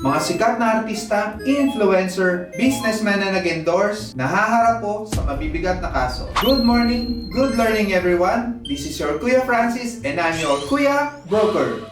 Mga sikat na artista, influencer, businessman na nag-endorse, nahaharap po sa mabibigat na kaso. Good morning, good learning everyone. This is your Kuya Francis and I'm your Kuya Broker.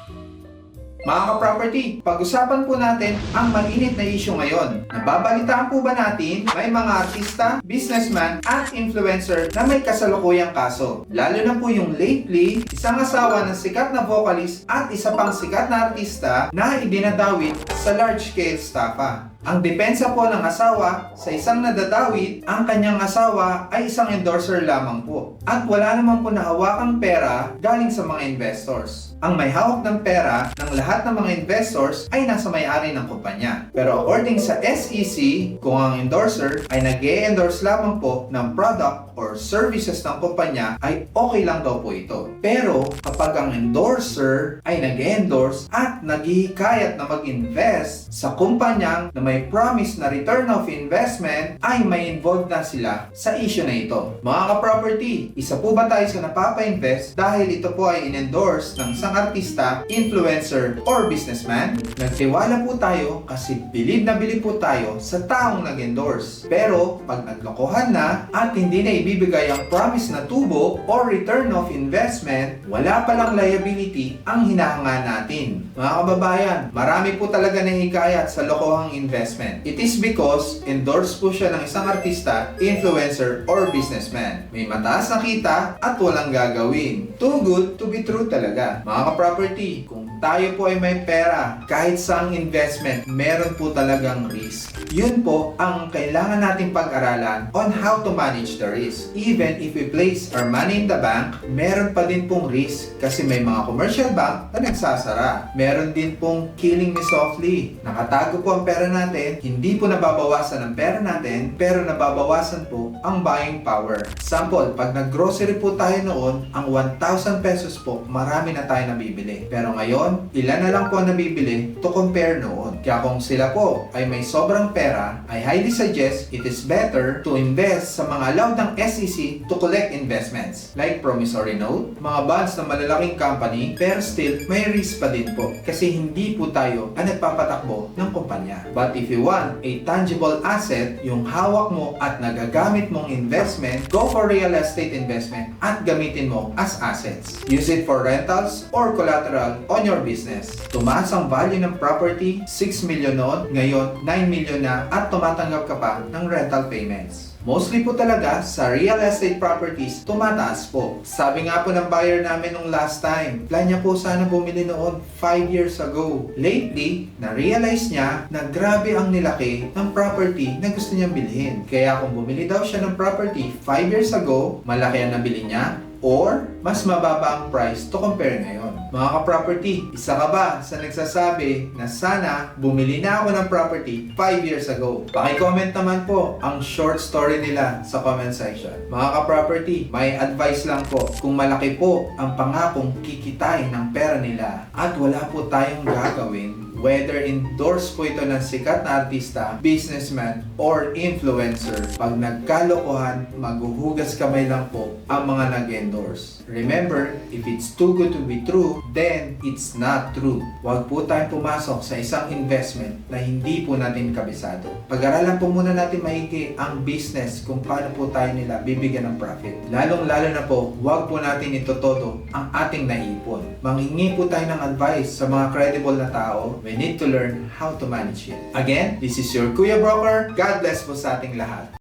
Mga ka-property, pag-usapan po natin ang mainit na issue ngayon. Nababalitaan po ba natin may mga artista, businessman at influencer na may kasalukuyang kaso? Lalo na po yung lately, isang asawa ng sikat na vocalist at isa pang sikat na artista na idinadawit sa large-scale estafa. Ang depensa po ng asawa sa isang nadadawit, ang kanyang asawa ay isang endorser lamang po. At wala naman po nahawakang pera galing sa mga investors. Ang may hawak ng pera ng lahat ng mga investors ay nasa may-ari ng kumpanya. Pero according sa SEC, kung ang endorser ay nag-e-endorse lamang po ng product or services ng kumpanya, ay okay lang daw po ito. Pero kapag ang endorser ay nag-e-endorse at naghihikayat na mag-invest sa kumpanyang na may promise na return of investment, ay may involved na sila sa issue na ito. Mga ka-property, isa po ba tayo sa napapa-invest dahil ito po ay in-endorse ng isang artista, influencer, or businessman? Nagtiwala po tayo kasi bilib na bilib po tayo sa taong nag-endorse. Pero pag naglokohan na at hindi na ibibigay ang promise na tubo or return of investment, wala palang liability ang hinahanga natin. Mga kababayan, marami po talaga nahihikayat sa lokohang investment. It is because endorsed po siya ng isang artista, influencer, or businessman. May mataas na kita at walang gagawin. Too good to be true talaga. Mga ka-property, kung tayo po ay may pera, kahit saang investment, meron po talagang risk. Yun po ang kailangan nating pag-aralan on how to manage the risk. Even if we place our money in the bank, meron pa din pong risk kasi may mga commercial bank na nagsasara. Meron din pong killing me softly. Nakatago po ang pera natin, hindi po nababawasan ang pera natin, pero nababawasan po ang buying power. Sample, pag nag-grocery po tayo noon, ang 1,000 pesos po, marami na tayo nabibili. Pero ngayon, ilan na lang po ang nabibili to compare noon. Kaya kung sila po ay may sobrang pera, I highly suggest it is better to invest sa mga allowed ng SEC to collect investments like promissory note, mga bonds ng malalaking company, pero still may risk pa din po kasi hindi po tayo ang nagpapatakbo ng kumpanya. But if you want a tangible asset, yung hawak mo at nagagamit mong investment, go for real estate investment at gamitin mo as assets. Use it for rentals or collateral on your business. Tumaas ang value ng property, 6 million noon, ngayon 9 million na at tumatanggap ka pa ng rental payments. Mostly po talaga sa real estate properties, tumataas po. Sabi nga po ng buyer namin nung last time, plan niya po sana bumili noon 5 years ago. Lately, na-realize niya na grabe ang nilaki ng property na gusto niyang bilhin. Kaya kung bumili daw siya ng property 5 years ago, malaki ang nabili niya, or mas mababa ang price to compare ngayon. Mga ka-property, isa ka ba sa nagsasabi na sana bumili na ako ng property 5 years ago? Paki-comment naman po ang short story nila sa comment section. Mga ka-property, may advice lang po. Kung malaki po ang pangakong kikitain ng pera nila at wala po tayong gagawin, whether endorse po ito ng sikat na artista, businessman, or influencer, pag nagkalokohan, maghuhugas kamay lang po ang mga nag-endorse. Remember, if it's too good to be true, then it's not true. Huwag po tayong pumasok sa isang investment na hindi po natin kabisado. Pag-aralan po muna natin maigi ang business kung paano po tayo nila bibigyan ng profit. Lalong-lalo na po, huwag po natin itotodo ang ating naipon. Manghingi po tayo ng advice sa mga credible na tao. We need to learn how to manage it. Again, this is your Kuya Broker. God bless po sa ating lahat.